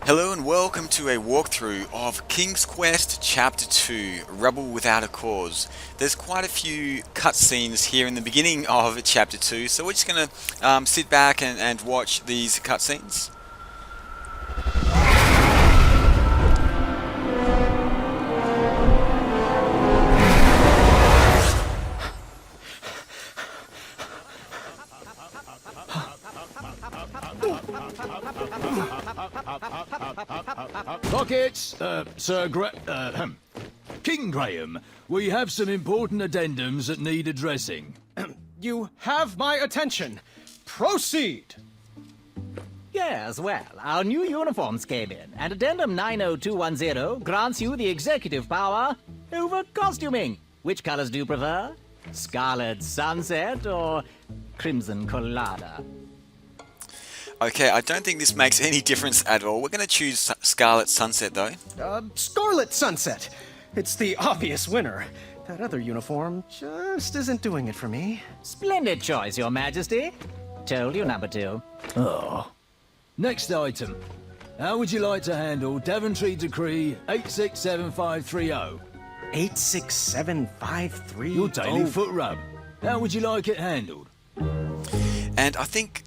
Hello and welcome to a walkthrough of King's Quest Chapter 2, Rubble Without a Cause. There's quite a few cutscenes here in the beginning of Chapter 2, so we're just going to sit back and watch these cutscenes. Pockets, King Graham, we have some important addendums that need addressing. You have my attention. Proceed! Yes, well, our new uniforms came in, and Addendum 90210 grants you the executive power over costuming. Which colors do you prefer? Scarlet Sunset or Crimson Colada? Okay, I don't think this makes any difference at all. We're going to choose Scarlet Sunset though. Scarlet Sunset. It's the obvious winner. That other uniform just isn't doing it for me. Splendid choice, Your Majesty. Told you, number two. Oh. Next item. How would you like to handle Daventry Decree 867530? 86753. Your daily foot rub. How would you like it handled? And I think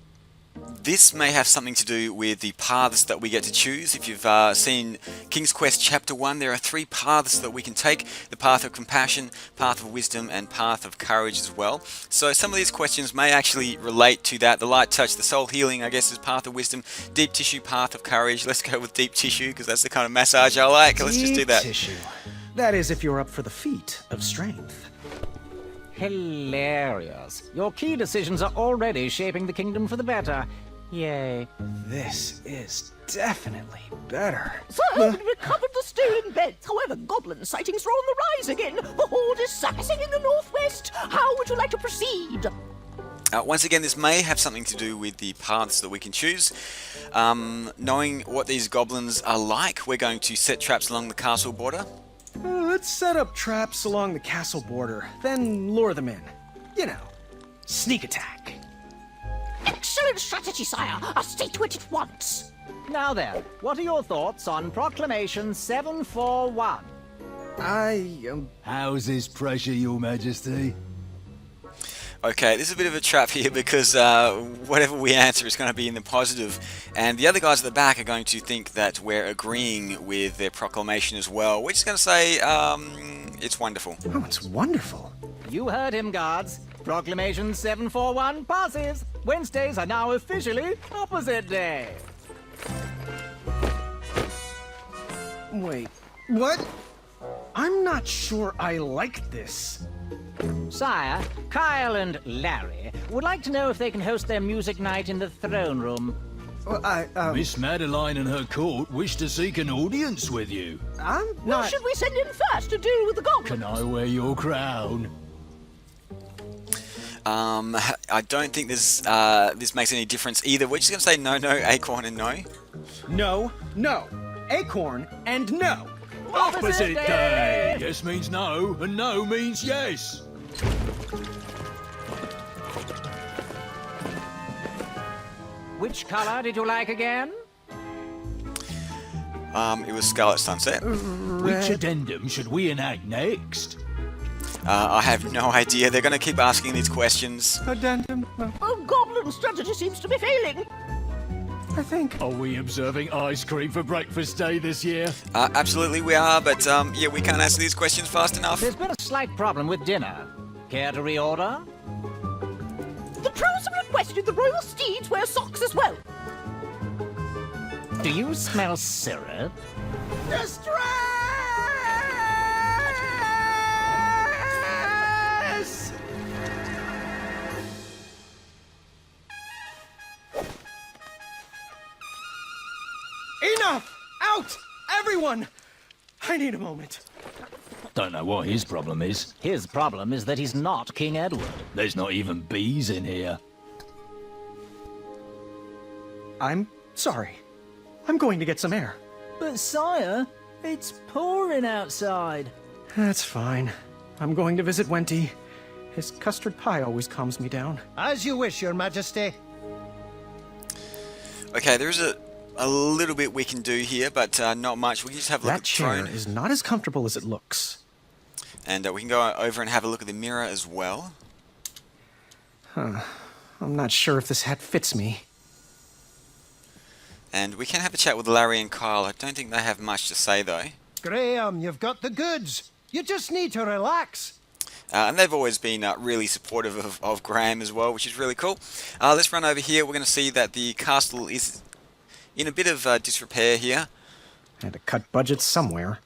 this may have something to do with the paths that we get to choose. If you've seen King's Quest Chapter 1, there are 3 paths that we can take. The path of compassion, path of wisdom, and path of courage as well. So some of these questions may actually relate to that. The light touch, the soul healing, I guess, is path of wisdom. Deep tissue, path of courage. Let's go with deep tissue, because that's the kind of massage I like. Let's just do that. Deep tissue. That is if you're up for the feat of strength. Hilarious. Your key decisions are already shaping the kingdom for the better. Yay. This is definitely better. Sir, we recovered the stolen beds. However, goblin sightings are on the rise again. The horde is surfacing in the northwest. How would you like to proceed? Once again, this may have something to do with the paths that we can choose. Knowing what these goblins are like, we're going to set traps along the castle border. Let's set up traps along the castle border, then lure them in. You know, sneak attack. Excellent strategy, sire. I'll stick to it at once. Now then, what are your thoughts on Proclamation 741? How's this pressure, Your Majesty? Okay, this is a bit of a trap here because whatever we answer is going to be in the positive, and the other guys at the back are going to think that we're agreeing with their proclamation as well. We're just going to say it's wonderful. Oh, it's wonderful. You heard him, guards. Proclamation 741 passes. Wednesdays are now officially opposite day. Wait, what? I'm not sure I like this. Sire, Kyle and Larry would like to know if they can host their music night in the throne room. Well, Miss Madeline and her court wish to seek an audience with you. I'm Who not... should we send in first to deal with the goblin? Can I wear your crown? I don't think this makes any difference either. We're just going to say no, no, Acorn, and no. No, no. Acorn and no. Opposite day! Yes means no, and no means yes. Which color did you like again? It was Scarlet Sunset. Which addendum should we enact next? I have no idea. They're going to keep asking these questions. Addendum? Oh, goblin strategy seems to be failing. I think... Are we observing ice cream for breakfast day this year? Absolutely we are, but yeah, we can't answer these questions fast enough. There's been a slight problem with dinner. Care to reorder? The trolls have requested the royal steeds wear socks as well. Do you smell syrup? Distress! Enough! Out! Everyone! I need a moment. Don't know what his problem is. His problem is that he's not King Edward. There's not even bees in here. I'm sorry. I'm going to get some air. But sire, it's pouring outside. That's fine. I'm going to visit Wenty. His custard pie always calms me down. As you wish, Your Majesty. Okay, there's a a little bit we can do here, but not much. We can just have a look That at the chair throne. is not as comfortable as it looks. And we can go over and have a look at the mirror as well. I'm not sure if this hat fits me. And we can have a chat with Larry and Kyle. I don't think they have much to say, though. Graham, you've got the goods. You just need to relax. And they've always been really supportive of Graham as well, which is really cool. Let's run over here. We're going to see that the castle is in a bit of disrepair here. Had to cut budgets somewhere.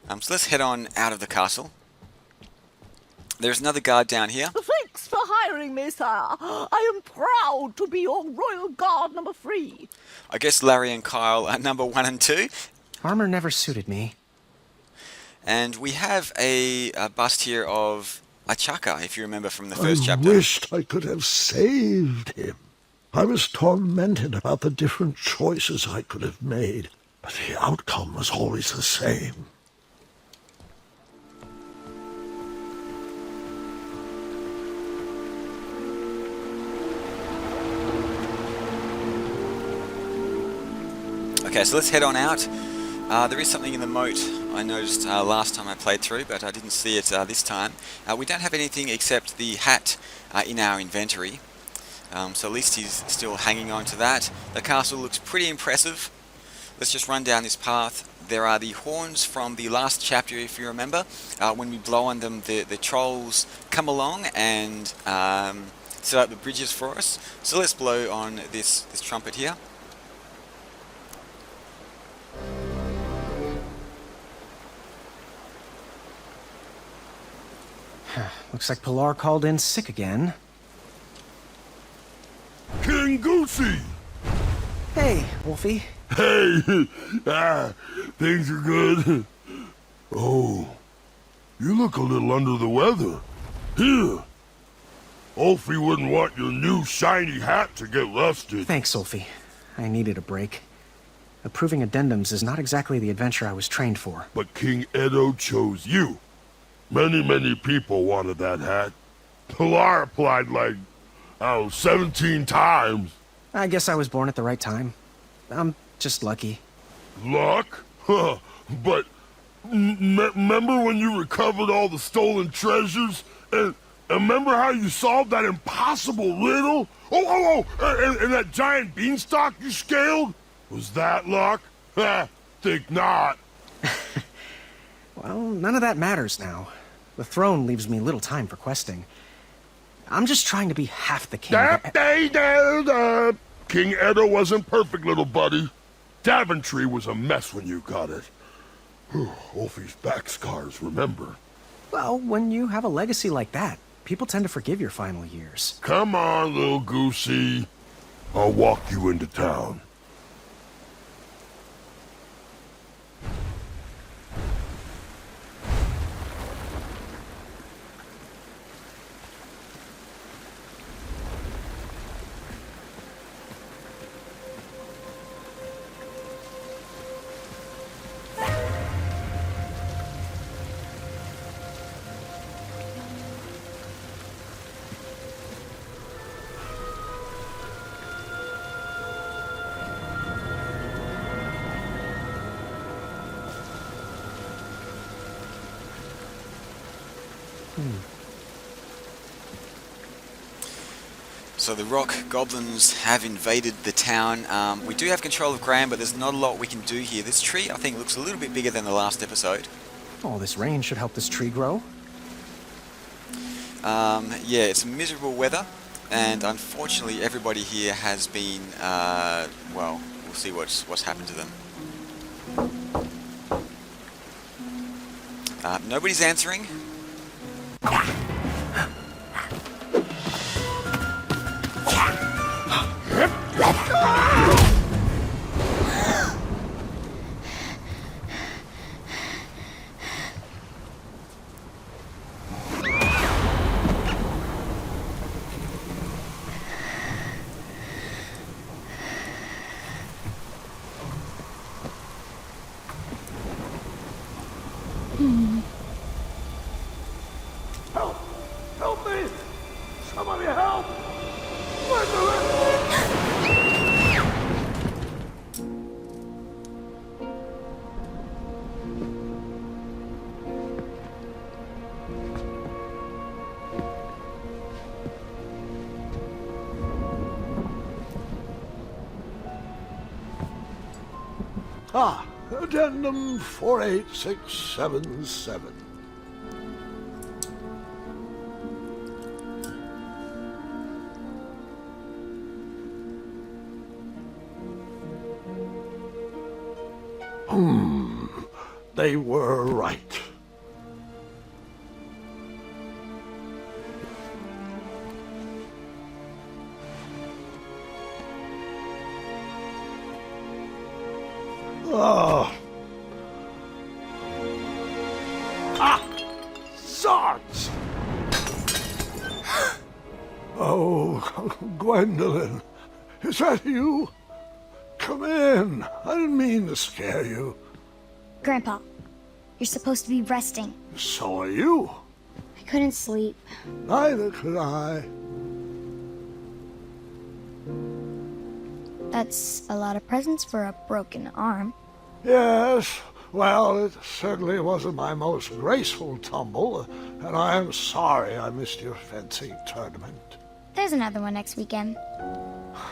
So let's head on out of the castle. There's another guard down here. Thanks for hiring me, sir. I am proud to be your royal guard number 3. I guess Larry and Kyle are number 1 and 2. Armor never suited me. And we have a bust here of Achaka, if you remember from the first I chapter. wished I could have saved him. I was tormented about the different choices I could have made, but the outcome was always the same. Okay, so let's head on out. There is something in the moat I noticed last time I played through, but I didn't see it this time. We don't have anything except the hat in our inventory, so at least he's still hanging on to that. The castle looks pretty impressive. Let's just run down this path. There are the horns from the last chapter, if you remember. When we blow on them, the trolls come along and set up the bridges for us. So let's blow on this trumpet here. Looks like Pilar called in sick again. King Goosey! Hey, Wolfie. Hey! Things are good. Oh, you look a little under the weather. Here. Ulfie wouldn't want your new shiny hat to get rusted. Thanks, Wolfie. I needed a break. Approving addendums is not exactly the adventure I was trained for. But King Edo chose you. Many people wanted that hat. Pilar applied like, 17 times. I guess I was born at the right time. I'm just lucky. Luck? Huh. But remember when you recovered all the stolen treasures? And remember how you solved that impossible riddle? And that giant beanstalk you scaled? Was that luck? Think not. Well, none of that matters now. The throne leaves me little time for questing. I'm just trying to be half the king. King Edo wasn't perfect, little buddy. Daventry was a mess when you got it. Ulfie's back scars, remember? Well, when you have a legacy like that, people tend to forgive your final years. Come on, little goosey. I'll walk you into town. So the rock goblins have invaded the town. We do have control of Graham, but there's not a lot we can do here. This tree, I think, looks a little bit bigger than the last episode. Oh, this rain should help this tree grow. Yeah, it's miserable weather, and unfortunately everybody here has been, well, we'll see what's happened to them. Nobody's answering. Help me! Somebody help! Where's the Ah, Addendum 48677. They were right. Zods! Oh, Gwendolyn, is that you? Come in. I didn't mean to scare you. Grandpa, you're supposed to be resting. So are you. I couldn't sleep. Neither could I. That's a lot of presents for a broken arm. Yes, well, it certainly wasn't my most graceful tumble, and I am sorry I missed your fencing tournament. There's another one next weekend.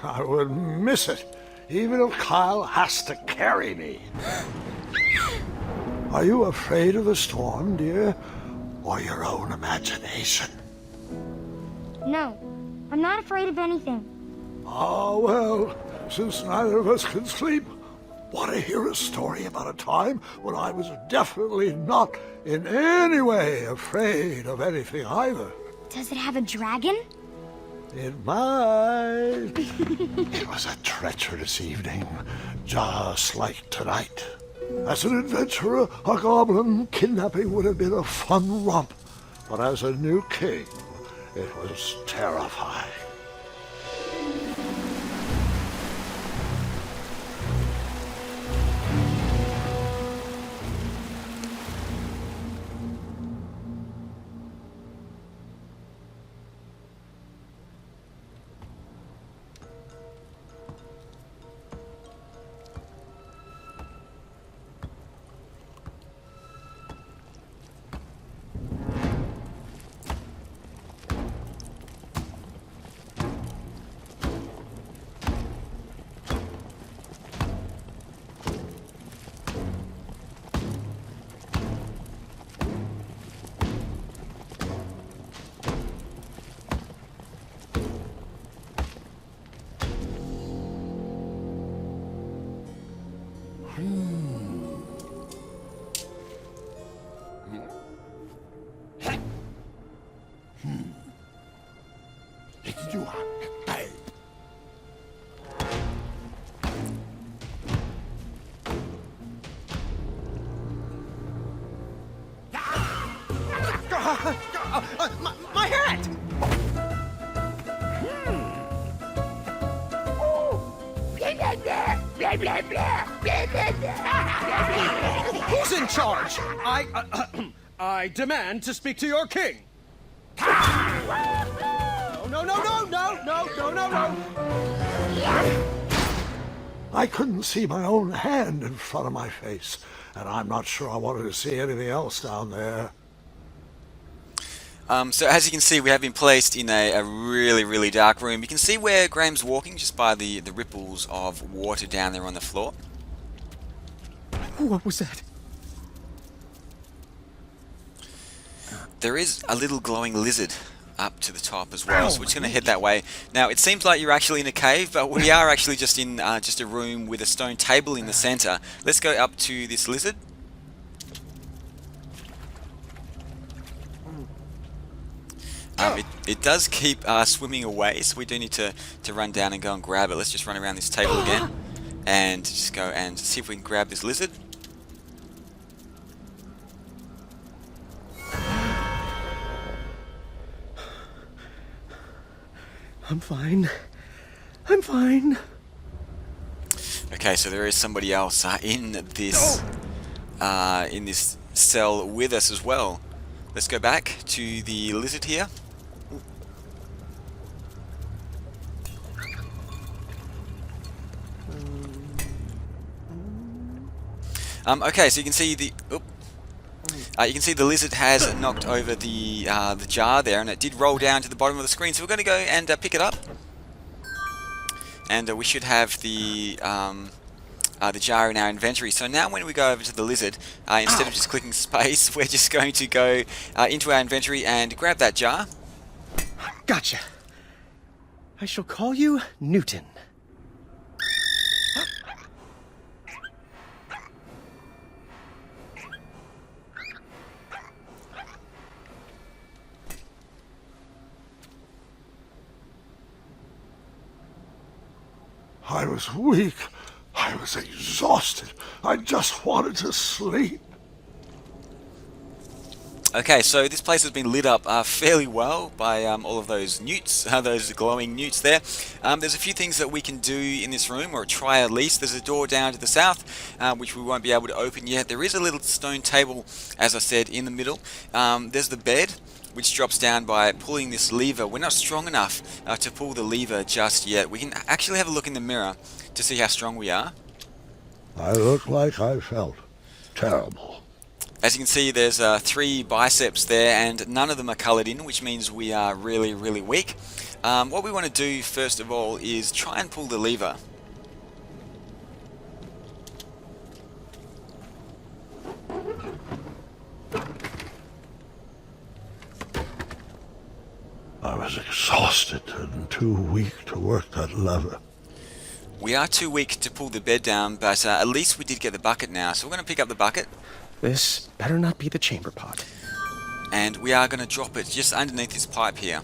I would miss it, even if Kyle has to carry me. Are you afraid of the storm, dear, or your own imagination? No, I'm not afraid of anything. Ah, well, since neither of us can sleep, want to hear a story about a time when I was definitely not in any way afraid of anything either? Does it have a dragon? It might. It was a treacherous evening, just like tonight. As an adventurer, a goblin kidnapping would have been a fun romp, but as a new king, it was terrifying. My hat! Who's in charge? I demand to speak to your king. No, no, no, no, no, no, no, no. I couldn't see my own hand in front of my face, and I'm not sure I wanted to see anything else down there. So as you can see, we have been placed in a really, really dark room. You can see where Graham's walking just by the ripples of water down there on the floor. What was that? There is a little glowing lizard up to the top as well, so we're just going to head that way. Now, it seems like you're actually in a cave, but we are actually just in just a room with a stone table in the center. Let's go up to this lizard. It does keep swimming away, so we do need to run down and go and grab it. Let's just run around this table again and just go and see if we can grab this lizard. I'm fine. I'm fine. Okay, so there is somebody else in this cell with us as well. Let's go back to the lizard here. Okay, so you can see the lizard has knocked over the jar there, and it did roll down to the bottom of the screen. So we're going to go and pick it up, and we should have the the jar in our inventory. So now when we go over to the lizard, instead of just clicking space, we're just going to go into our inventory and grab that jar. Gotcha. I shall call you Newton. I was weak. I was exhausted. I just wanted to sleep. Okay, so this place has been lit up fairly well by all of those newts, those glowing newts there. There's a few things that we can do in this room, or try at least. There's a door down to the south, which we won't be able to open yet. There is a little stone table, as I said, in the middle. There's the bed, which drops down by pulling this lever. We're not strong enough to pull the lever just yet. We can actually have a look in the mirror to see how strong we are. I looked like I felt terrible. As you can see, there's 3 biceps there, and none of them are coloured in, which means we are really, really weak. What we want to do, first of all, is try and pull the lever. I was exhausted and too weak to work that lever. We are too weak to pull the bed down, but at least we did get the bucket now. So we're going to pick up the bucket. This better not be the chamber pot. And we are going to drop it just underneath this pipe here.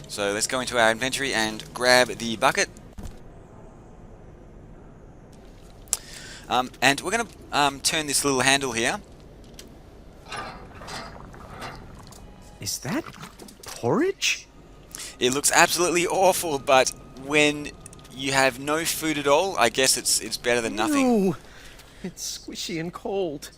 So let's go into our inventory and grab the bucket. And we're going to turn this little handle here. Is that porridge? It looks absolutely awful, but when you have no food at all, I guess it's better than nothing. No, it's squishy and cold.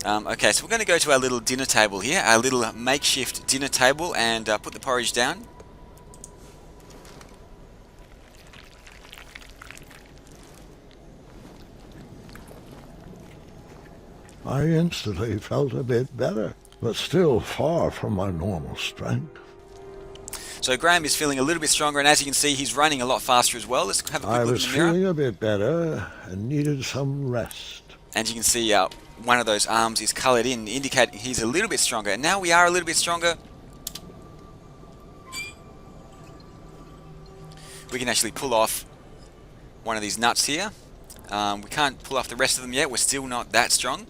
Okay, so we're going to go to our little dinner table here, our little makeshift dinner table, and put the porridge down. I instantly felt a bit better, but still far from my normal strength. So Graham is feeling a little bit stronger, and as you can see, he's running a lot faster as well. Let's have a quick I look was in the mirror. feeling a bit better and needed some rest. And you can see one of those arms is coloured in, indicating he's a little bit stronger. And now we are a little bit stronger. We can actually pull off one of these nuts here. We can't pull off the rest of them yet. We're still not that strong.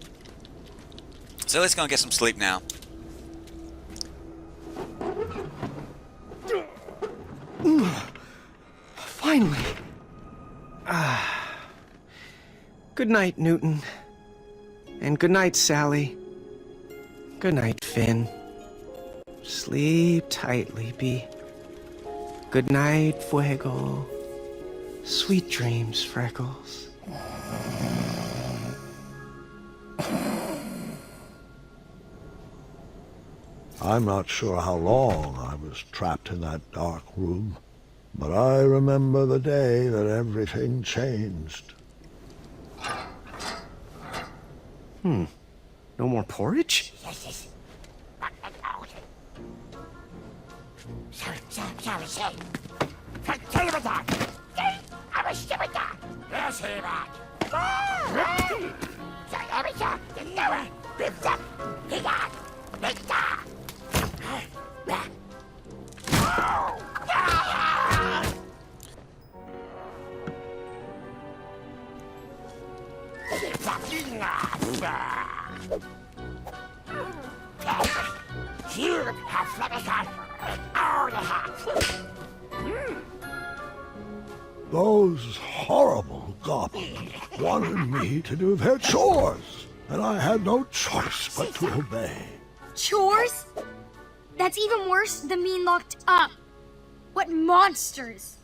So let's go and get some sleep now. Finally. Good night, Newton. And good night, Sally. Good night, Finn. Sleep tight, Leapy. Good night, Fuego. Sweet dreams, Freckles. I'm not sure how long I was trapped in that dark room, but I remember the day that everything changed. No more porridge? Those horrible goblins wanted me to do their chores, and I had no choice but to obey. Chores? That's even worse than being locked up. What monsters!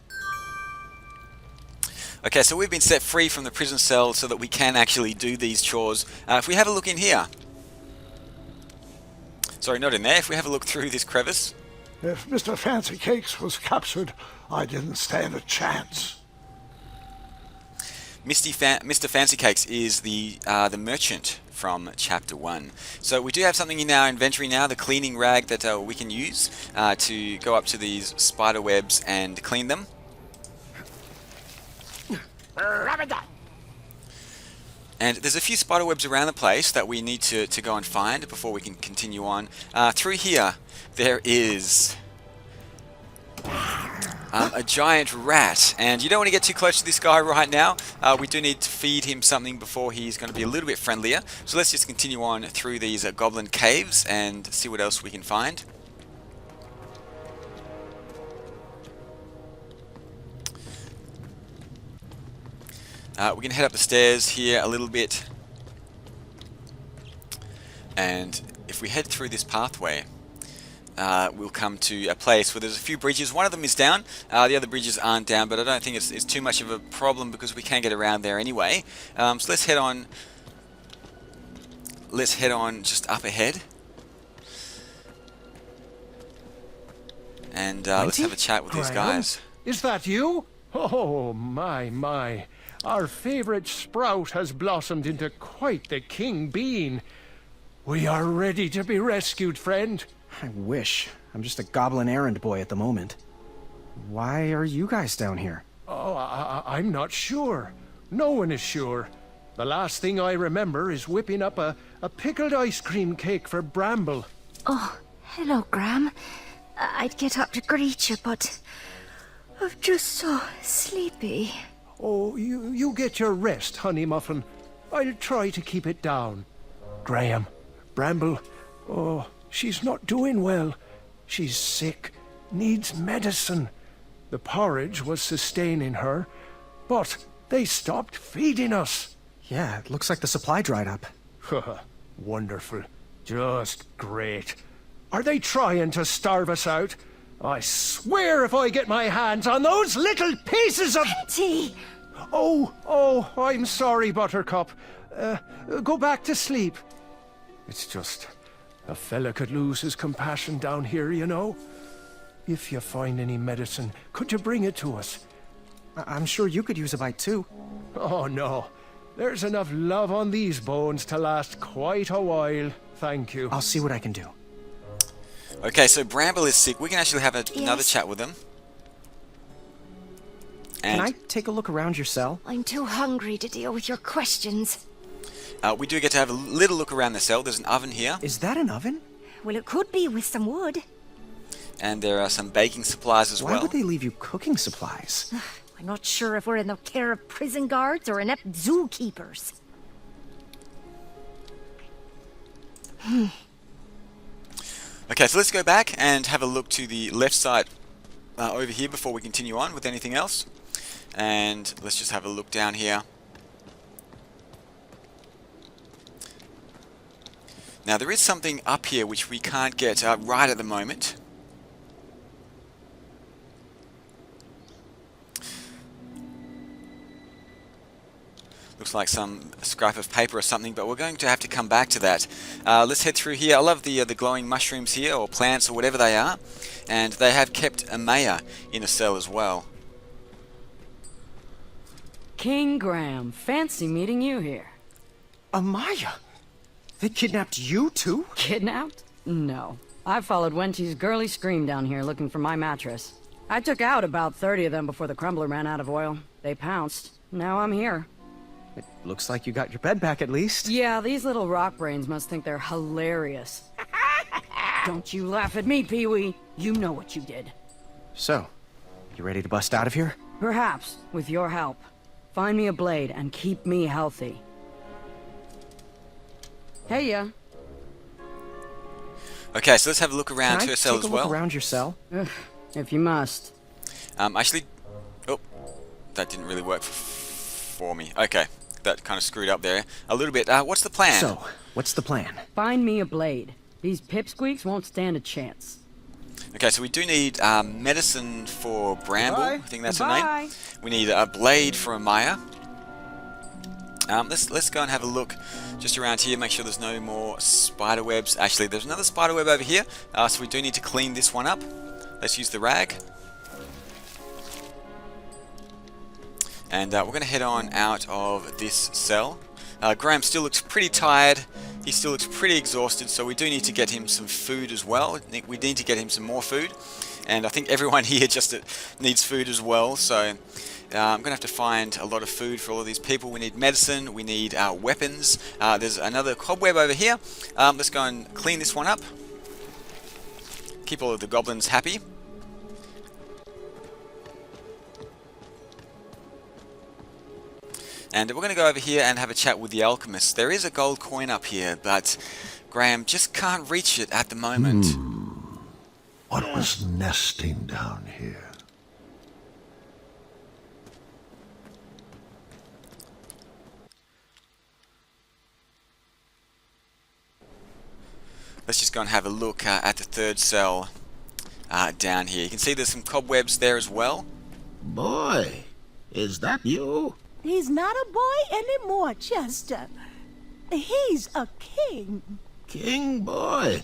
Okay, so we've been set free from the prison cell so that we can actually do these chores. If we have a look in here. Sorry, not in there. If we have a look through this crevice. If Mr. Fancy Cakes was captured, I didn't stand a chance. Mr. Fancy Cakes is the merchant from Chapter 1. So we do have something in our inventory now, the cleaning rag that we can use to go up to these spider webs and clean them. And there's a few spider webs around the place that we need to go and find before we can continue on. Through here, there is a giant rat, and you don't want to get too close to this guy right now. We do need to feed him something before he's going to be a little bit friendlier. So let's just continue on through these goblin caves and see what else we can find. We can head up the stairs here a little bit, and if we head through this pathway, we'll come to a place where there's a few bridges. One of them is down, the other bridges aren't down, but I don't think it's too much of a problem because we can get around there anyway. So let's head on. Let's head on just up ahead, and let's have a chat with these guys. Is that you? Oh, my. Our favorite sprout has blossomed into quite the king bean. We are ready to be rescued, friend. I wish. I'm just a goblin errand boy at the moment. Why are you guys down here? Oh, I'm not sure. No one is sure. The last thing I remember is whipping up a pickled ice cream cake for Bramble. Oh, hello, Graham. I'd get up to greet you, but I'm just so sleepy. Oh, you get your rest, Honey Muffin. I'll try to keep it down. Graham, Bramble, oh, she's not doing well. She's sick, needs medicine. The porridge was sustaining her, but they stopped feeding us. Yeah, it looks like the supply dried up. Wonderful. Just great. Are they trying to starve us out? I swear if I get my hands on those little pieces of... Tea! Oh, I'm sorry, Buttercup. Go back to sleep. It's just... a fella could lose his compassion down here, you know. If you find any medicine, could you bring it to us? I'm sure you could use a bite too. Oh, no. There's enough love on these bones to last quite a while. Thank you. I'll see what I can do. Okay, so Bramble is sick. We can actually have another chat with him. And can I take a look around your cell? I'm too hungry to deal with your questions. we do get to have a little look around the cell. There's an oven here. Is that an oven? Well, it could be with some wood. And there are some baking supplies as well. Why would they leave you cooking supplies? I'm not sure if we're in the care of prison guards or inept zookeepers. Okay, so let's go back and have a look to the left side over here before we continue on with anything else. And let's just have a look down here. Now there is something up here which we can't get right at the moment. Looks like some scrap of paper or something, but we're going to have to come back to that. Let's head through here. I love the glowing mushrooms here, or plants, or whatever they are. And they have kept a mayor in a cell as well. King Graham, fancy meeting you here. Amaya? They kidnapped you too? Kidnapped? No. I followed Wenty's girly scream down here looking for my mattress. I took out about 30 of them before the crumbler ran out of oil. They pounced. Now I'm here. It looks like you got your bed back at least. Yeah, these little rock brains must think they're hilarious. Don't you laugh at me, Pee-wee. You know what you did. So, you ready to bust out of here? Perhaps, with your help. Find me a blade and keep me healthy. Hey, ya. Okay, so let's have a look around her cell as well. Can I take a look around your cell? If you must. Actually, oh, that didn't really work for me. Okay, that kind of screwed up there a little bit. What's the plan? So, what's the plan? Find me a blade. These pipsqueaks won't stand a chance. Okay, so we do need medicine for Bramble. I think that's her name. We need a blade for Amaya. Let's go and have a look just around here, make sure there's no more spider webs. Actually, there's another spider web over here, so we do need to clean this one up. Let's use the rag. And we're going to head on out of this cell. Graham still looks pretty tired. He still looks pretty exhausted, so we do need to get him some food as well. We need to get him some more food. And I think everyone here just needs food as well, so I'm going to have to find a lot of food for all of these people. We need medicine, we need weapons. There's another cobweb over here. Let's go and clean this one up. Keep all of the goblins happy. And we're going to go over here and have a chat with the alchemist. There is a gold coin up here, but Graham just can't reach it at the moment. What was nesting down here? Let's just go and have a look at the third cell down here. You can see there's some cobwebs there as well. Boy, is that you? He's not a boy anymore, Chester. He's a king. King boy.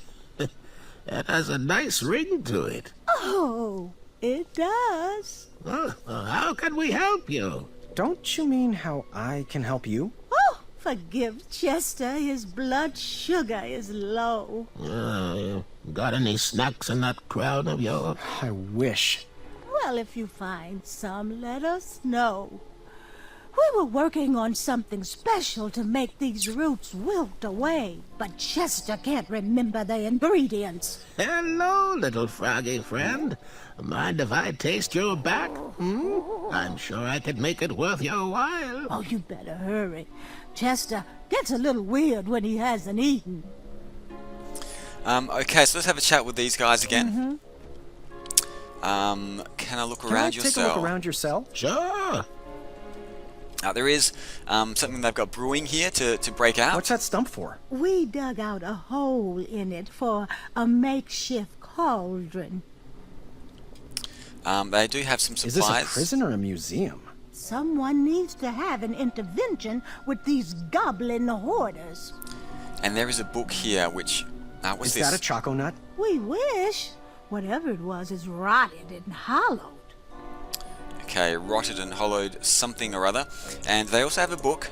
That has a nice ring to it. Oh, it does. Well, how can we help you? Don't you mean how I can help you? Oh, forgive Chester. His blood sugar is low. You got any snacks in that crown of yours? I wish. Well, if you find some, let us know. We were working on something special to make these roots wilt away, but Chester can't remember the ingredients. Hello, little froggy friend. Mind if I taste your back? I'm sure I could make it worth your while. Oh, you better hurry. Chester gets a little weird when he hasn't eaten. Okay, so let's have a chat with these guys again. Can I look around your cell? Take a look around your cell? Sure. There is something they've got brewing here to break out. What's that stump for? We dug out a hole in it for a makeshift cauldron. They do have some supplies. Is this a prison or a museum? Someone needs to have an intervention with these goblin hoarders. And there is a book here which... what's is this? that a choco nut? We wish. Whatever it was is rotted and hollowed. Okay, rotted and hollowed something or other. And they also have a book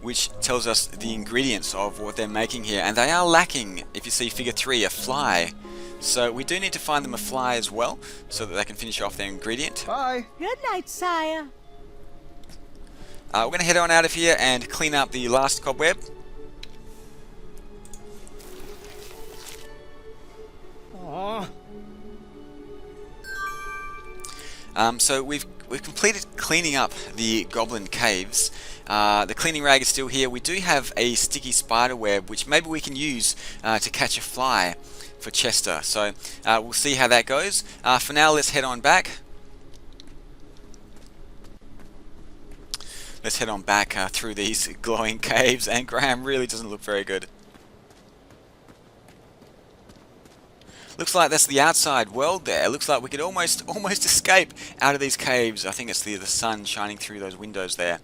which tells us the ingredients of what they're making here. And they are lacking, if you see figure 3, a fly. So we do need to find them a fly as well, so that they can finish off their ingredient. Bye. Good night, sire. We're going to head on out of here and clean up the last cobweb. Aww. So we've completed cleaning up the goblin caves. The cleaning rag is still here. We do have a sticky spider web, which maybe we can use to catch a fly for Chester. So we'll see how that goes. For now, let's head on back. Let's head on back through these glowing caves, and Graham really doesn't look very good. Looks like that's the outside world there. Looks like we could almost escape out of these caves. I think it's the sun shining through those windows there.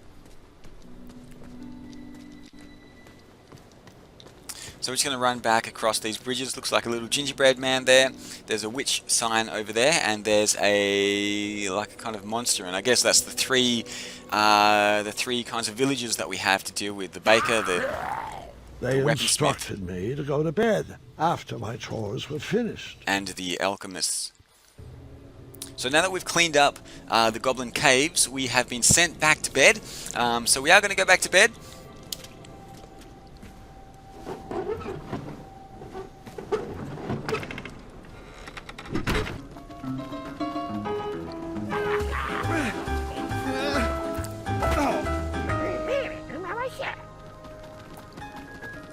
So we're just going to run back across these bridges. Looks like a little gingerbread man there. There's a witch sign over there, and there's a kind of monster. And I guess that's the three kinds of villages that we have to deal with: the baker, They weaponsmith, instructed me to go to bed after my chores were finished. and the alchemists. So now that we've cleaned up the goblin caves, we have been sent back to bed. So we are going to go back to bed.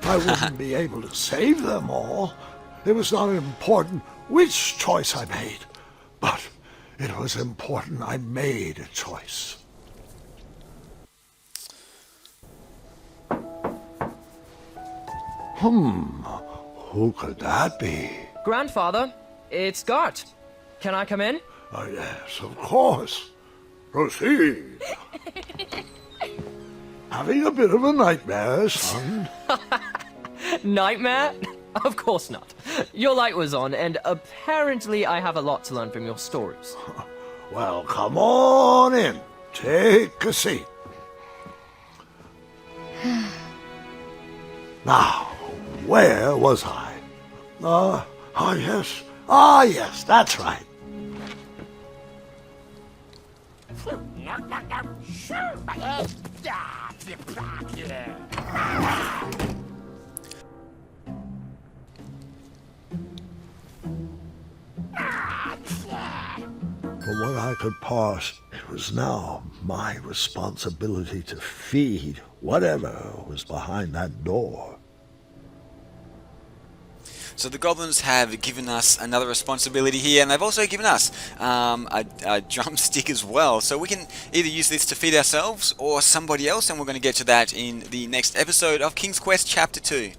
I wouldn't be able to save them all. It was not important which choice I made, but it was important I made a choice. Who could that be? Grandfather, it's Gart. Can I come in? Oh, yes, of course. Proceed. Having a bit of a nightmare, son? Nightmare? Of course not. Your light was on, and apparently I have a lot to learn from your stories. Well, come on in. Take a seat. Now, where was I? Yes, Ah, yes, that's right. From what I could parse, it was now my responsibility to feed whatever was behind that door. So the goblins have given us another responsibility here, and they've also given us a drumstick as well. So we can either use this to feed ourselves or somebody else, and we're going to get to that in the next episode of King's Quest Chapter 2.